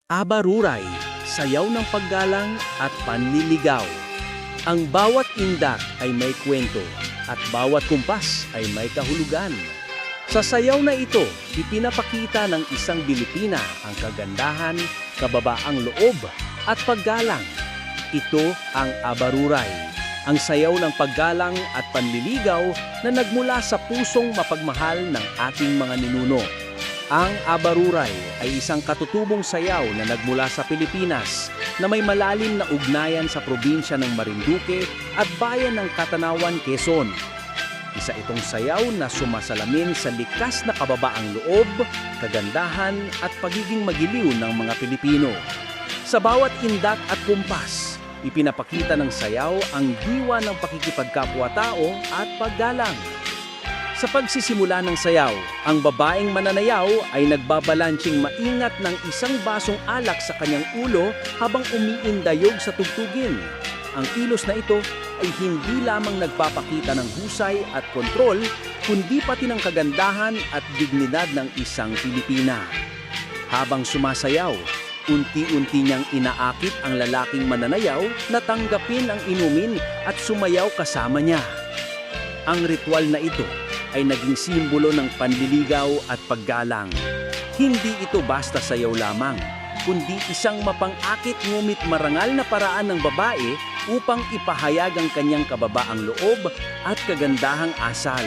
Abaruray, sayaw ng paggalang at panliligaw. Ang bawat indak ay may kwento at bawat kumpas ay may kahulugan. Sa sayaw na ito, ipinapakita ng isang Pilipina ang kagandahan, kababaang loob at paggalang. Ito ang abaruray, ang sayaw ng paggalang at panliligaw na nagmula sa pusong mapagmahal ng ating mga ninuno. Ang abaruray ay isang katutubong sayaw na nagmula sa Pilipinas na may malalim na ugnayan sa probinsya ng Marinduque at bayan ng Catanawan, Quezon. Isa itong sayaw na sumasalamin sa likas na kababaang loob, kagandahan at pagiging magiliw ng mga Pilipino. Sa bawat indak at kumpas, ipinapakita ng sayaw ang diwa ng pakikipagkapwa-tao at paggalang. Sa pagsisimula ng sayaw, ang babaeng mananayaw ay nagbabalansyeng maingat ng isang basong alak sa kanyang ulo habang umiindayog sa tugtugin. Ang kilos na ito ay hindi lamang nagpapakita ng husay at kontrol, kundi pati ng kagandahan at dignidad ng isang Pilipina. Habang sumasayaw, unti-unti niyang inaakit ang lalaking mananayaw na tanggapin ang inumin at sumayaw kasama niya. Ang ritual na ito ay naging simbolo ng panliligaw at paggalang. Hindi ito basta sayaw lamang, kundi isang mapang-akit ngunit marangal na paraan ng babae upang ipahayag ang kanyang kababaang loob at kagandahang asal.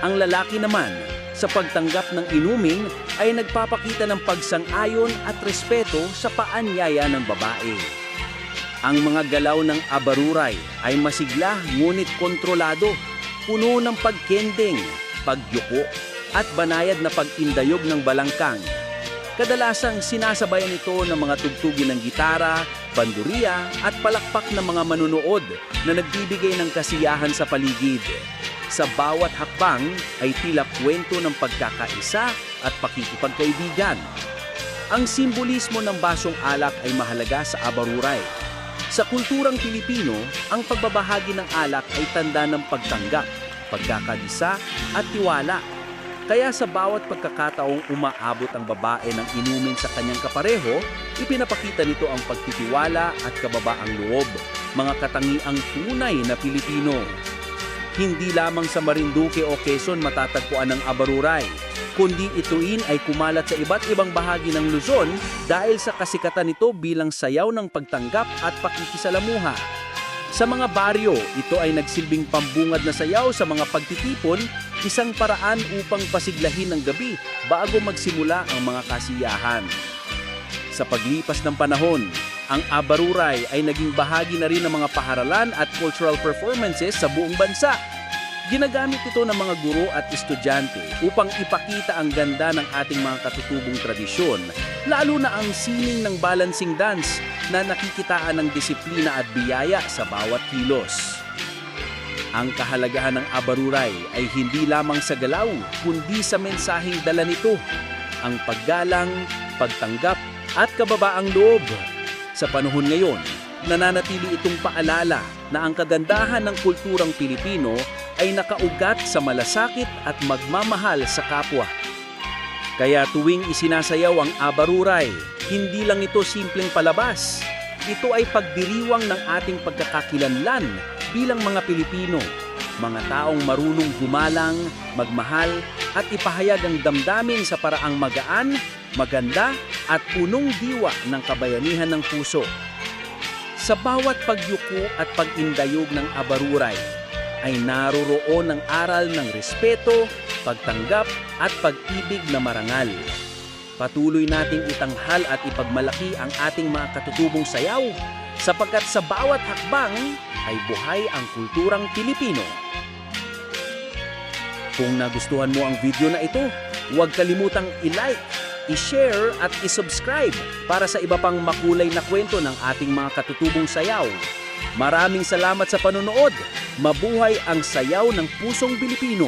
Ang lalaki naman, sa pagtanggap ng inumin, ay nagpapakita ng pagsang-ayon at respeto sa paanyaya ng babae. Ang mga galaw ng abaruray ay masigla ngunit kontrolado, puno ng pagkending, pagyuko, at banayad na pag-indayog ng balangkang. Kadalasang sinasabayan ito ng mga tugtugin ng gitara, banduriya, at palakpak ng mga manunood na nagbibigay ng kasiyahan sa paligid. Sa bawat hakbang ay tila kwento ng pagkakaisa at pakikipagkaibigan. Ang simbolismo ng basong alak ay mahalaga sa abaruray. Sa kulturang Pilipino, ang pagbabahagi ng alak ay tanda ng pagtanggap, pagkakagisa at tiwala. Kaya sa bawat pagkakataong umaabot ang babae ng inumin sa kanyang kapareho, ipinapakita nito ang pagtitiwala at kababaang loob, mga katangiang tunay na Pilipino. Hindi lamang sa Marinduque o Quezon matatagpuan ang abaruray, kundi ituin ay kumalat sa iba't ibang bahagi ng Luzon dahil sa kasikatan nito bilang sayaw ng pagtanggap at pakikisalamuha. Sa mga baryo, ito ay nagsilbing pambungad na sayaw sa mga pagtitipon, isang paraan upang pasiglahin ng gabi bago magsimula ang mga kasiyahan. Sa paglipas ng panahon, ang abaruray ay naging bahagi na rin ng mga paharalan at cultural performances sa buong bansa. Ginagamit ito ng mga guro at estudyante upang ipakita ang ganda ng ating mga katutubong tradisyon, lalo na ang sining ng balancing dance na nakikitaan ng disiplina at biyaya sa bawat kilos. Ang kahalagahan ng abaruray ay hindi lamang sa galaw, kundi sa mensaheng dala nito, ang paggalang, pagtanggap at kababaang loob. Sa panahon ngayon, nananatili itong paalala na ang kagandahan ng kulturang Pilipino ay nakaugat sa malasakit at magmamahal sa kapwa. Kaya tuwing isinasayaw ang abaruray, hindi lang ito simpleng palabas. Ito ay pagdiriwang ng ating pagkakakilanlan bilang mga Pilipino, mga taong marunong gumalang, magmahal at ipahayag ang damdamin sa paraang magaan, maganda at punong diwa ng kabayanihan ng puso. Sa bawat pagyuko at pag-indayog ng abaruray, ay naroroon ang aral ng respeto, pagtanggap at pag-ibig na marangal. Patuloy nating itanghal at ipagmalaki ang ating mga katutubong sayaw sapagkat sa bawat hakbang ay buhay ang kulturang Pilipino. Kung nagustuhan mo ang video na ito, huwag kalimutang i-like, i-share at i-subscribe para sa iba pang makulay na kwento ng ating mga katutubong sayaw. Maraming salamat sa panonood. Mabuhay ang sayaw ng pusong Pilipino.